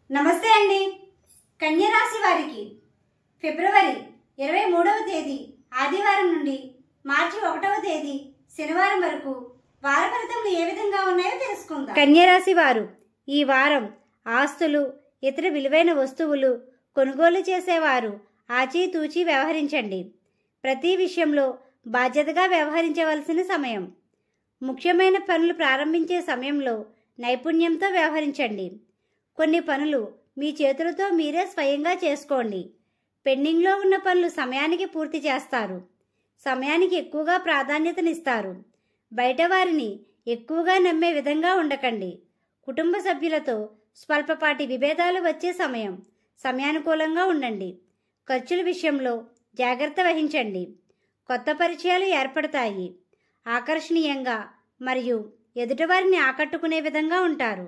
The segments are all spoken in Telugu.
నమస్తే అండి. కన్యా రాశి వారికి ఫిబ్రవరి 23వ తేదీ ఆదివారం నుండి మార్చి 1వ తేదీ శనివారం వరకు వార ఫలితములు ఏ విధంగా ఉన్నాయో తెలుసుకుందాం. కన్యా రాశి వారు ఈ వారం ఆస్తులు, ఇతర విలువైన వస్తువులు కొనుగోలు చేసేవారు ఆచితూచి వ్యవహరించండి. ప్రతి విషయంలో బాధ్యతగా వ్యవహరించవలసిన సమయం. ముఖ్యమైన పనులు ప్రారంభించే సమయంలో నైపుణ్యంతో వ్యవహరించండి. కొన్ని పనులు మీ చేతులతో మీరే స్వయంగా చేసుకోండి. పెండింగ్లో ఉన్న పనులు సమయానికి పూర్తి చేస్తారు. సమయానికి ఎక్కువగా ప్రాధాన్యతనిస్తారు. బయట వారిని ఎక్కువగా నమ్మే విధంగా ఉండకండి. కుటుంబ సభ్యులతో స్వల్పపాటి విభేదాలు వచ్చే సమయం. సమయానుకూలంగా ఉండండి. ఖర్చుల విషయంలో జాగ్రత్త వహించండి. కొత్త పరిచయాలు ఏర్పడతాయి. ఆకర్షణీయంగా మరియు ఎదుటివారిని ఆకట్టుకునే విధంగా ఉంటారు.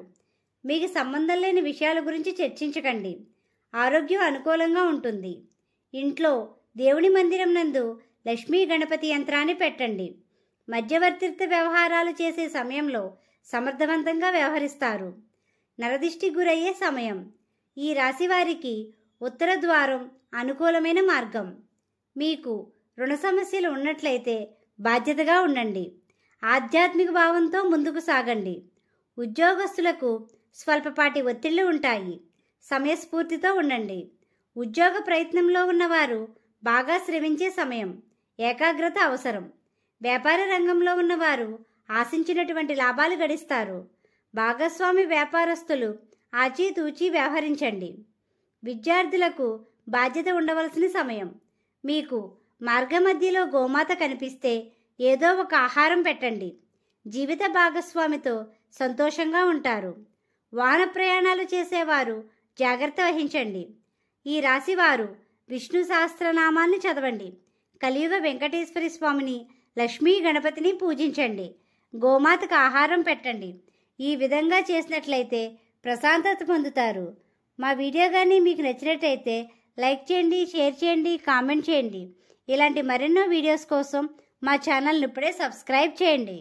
మీకు సంబంధం లేని విషయాల గురించి చర్చించకండి. ఆరోగ్యం అనుకూలంగా ఉంటుంది. ఇంట్లో దేవుని మందిరం నందు లక్ష్మీ గణపతి యంత్రాన్ని పెట్టండి. మధ్యవర్తిత్వ వ్యవహారాలు చేసే సమయంలో సమర్థవంతంగా వ్యవహరిస్తారు. నరదిష్టి గురయ్యే సమయం. ఈ రాశి వారికి ఉత్తర ద్వారం అనుకూలమైన మార్గం. మీకు రుణ సమస్యలు ఉన్నట్లయితే బాధ్యతగా ఉండండి. ఆధ్యాత్మిక భావంతో ముందుకు సాగండి. ఉద్యోగస్తులకు స్వల్పపాటి ఒత్తిళ్లు ఉంటాయి. సమయస్ఫూర్తితో ఉండండి. ఉద్యోగ ప్రయత్నంలో ఉన్నవారు బాగా శ్రమించే సమయం. ఏకాగ్రత అవసరం. వ్యాపార రంగంలో ఉన్నవారు ఆశించినటువంటి లాభాలు గడిస్తారు. భాగస్వామి వ్యాపారస్తులు ఆచితూచి వ్యవహరించండి. విద్యార్థులకు బాధ్యత ఉండవలసిన సమయం. మీకు మార్గమధ్యలో గోమాత కనిపిస్తే ఏదో ఒక ఆహారం పెట్టండి. జీవిత భాగస్వామితో సంతోషంగా ఉంటారు. వాన ప్రయాణాలు చేసేవారు జాగ్రత్త వహించండి. ఈ రాశివారు విష్ణు సహస్రనామాన్ని చదవండి. కలియుగ వెంకటేశ్వరి స్వామిని, లక్ష్మీ గణపతిని పూజించండి. గోమాతకు ఆహారం పెట్టండి. ఈ విధంగా చేసినట్లయితే ప్రశాంతత పొందుతారు. మా వీడియో కానీ మీకు నచ్చినట్లయితే లైక్ చేయండి, షేర్ చేయండి, కామెంట్ చేయండి. ఇలాంటి మరెన్నో వీడియోస్ కోసం మా ఛానల్ని ఇప్పుడే సబ్స్క్రైబ్ చేయండి.